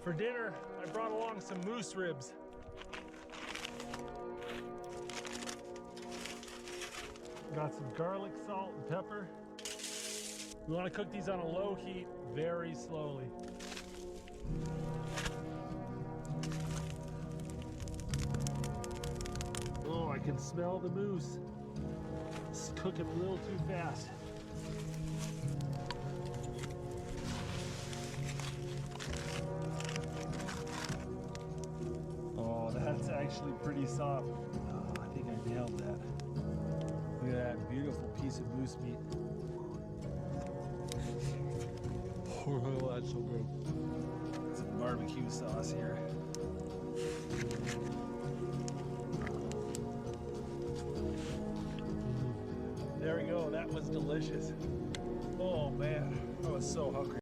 For dinner, I brought along some moose ribs. Got some garlic, salt, and pepper. We want to cook these on a low heat, very slowly. Oh, I can smell the moose. It's cooking a little too fast. Oh, that's actually pretty soft. Oh, I think I nailed that. Look at that beautiful piece of moose meat. Oh, that's so good. Some barbecue sauce here. There we go. That was delicious. Oh man, I was so hungry.